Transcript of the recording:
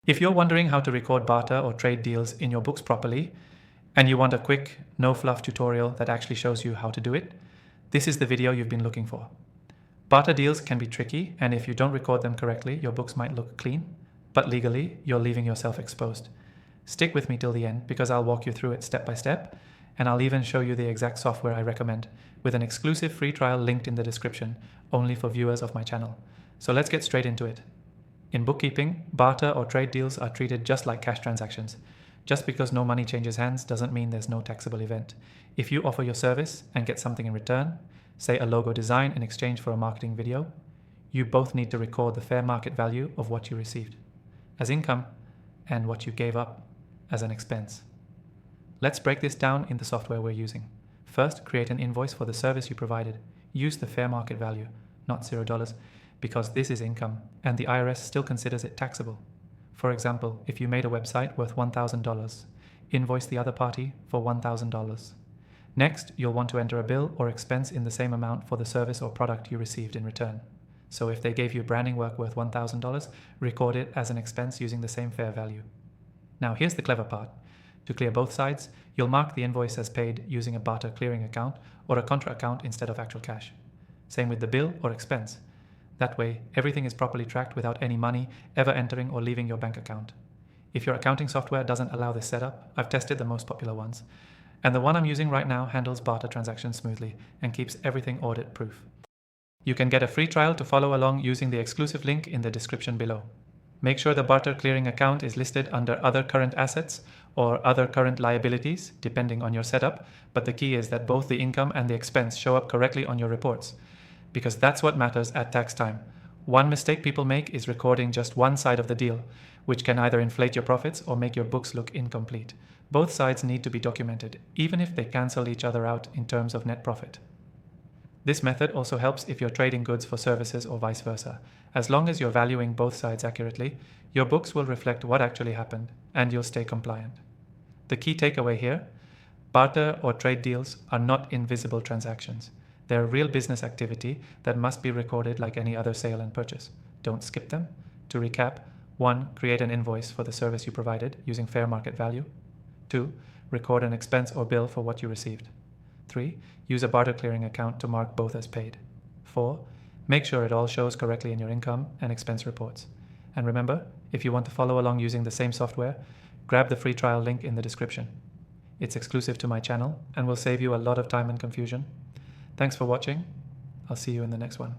If you're wondering how to record barter or trade deals in your books properly, and you want a quick, no-fluff tutorial that actually shows you how to do it, this is the video you've been looking for. Barter deals can be tricky, and if you don't record them correctly, your books might look clean, but legally, you're leaving yourself exposed. Stick with me till the end because I'll walk you through it step by step, and I'll even show you the exact software I recommend, with an exclusive free trial linked in the description, only for viewers of my channel. So let's get straight into it. In bookkeeping, barter or trade deals are treated just like cash transactions. Just because no money changes hands doesn't mean there's no taxable event. If you offer your service and get something in return, say a logo design in exchange for a marketing video, you both need to record the fair market value of what you received as income and what you gave up as an expense. Let's break this down in the software we're using. First, create an invoice for the service you provided. Use the fair market value, not $0, because this is income and the IRS still considers it taxable. For example, if you made a website worth $1,000, invoice the other party for $1,000. Next, you'll want to enter a bill or expense in the same amount for the service or product you received in return. So if they gave you branding work worth $1,000, record it as an expense using the same fair value. Now here's the clever part. To clear both sides, you'll mark the invoice as paid using a barter clearing account or a contra account instead of actual cash. Same with the bill or expense. That way, everything is properly tracked without any money ever entering or leaving your bank account. If your accounting software doesn't allow this setup, I've tested the most popular ones. And the one I'm using right now handles barter transactions smoothly and keeps everything audit-proof. You can get a free trial to follow along using the exclusive link in the description below. Make sure the barter clearing account is listed under other current assets or other current liabilities, depending on your setup, but the key is that both the income and the expense show up correctly on your reports, because that's what matters at tax time. One mistake people make is recording just one side of the deal, which can either inflate your profits or make your books look incomplete. Both sides need to be documented, even if they cancel each other out in terms of net profit. This method also helps if you're trading goods for services or vice versa. As long as you're valuing both sides accurately, your books will reflect what actually happened, and you'll stay compliant. The key takeaway here: barter or trade deals are not invisible transactions. They're a real business activity that must be recorded like any other sale and purchase. Don't skip them. To recap, 1. Create an invoice for the service you provided using fair market value. 2. Record an expense or bill for what you received. 3. Use a barter clearing account to mark both as paid. 4. Make sure it all shows correctly in your income and expense reports. And remember, if you want to follow along using the same software, grab the free trial link in the description. It's exclusive to my channel and will save you a lot of time and confusion. Thanks for watching. I'll see you in the next one.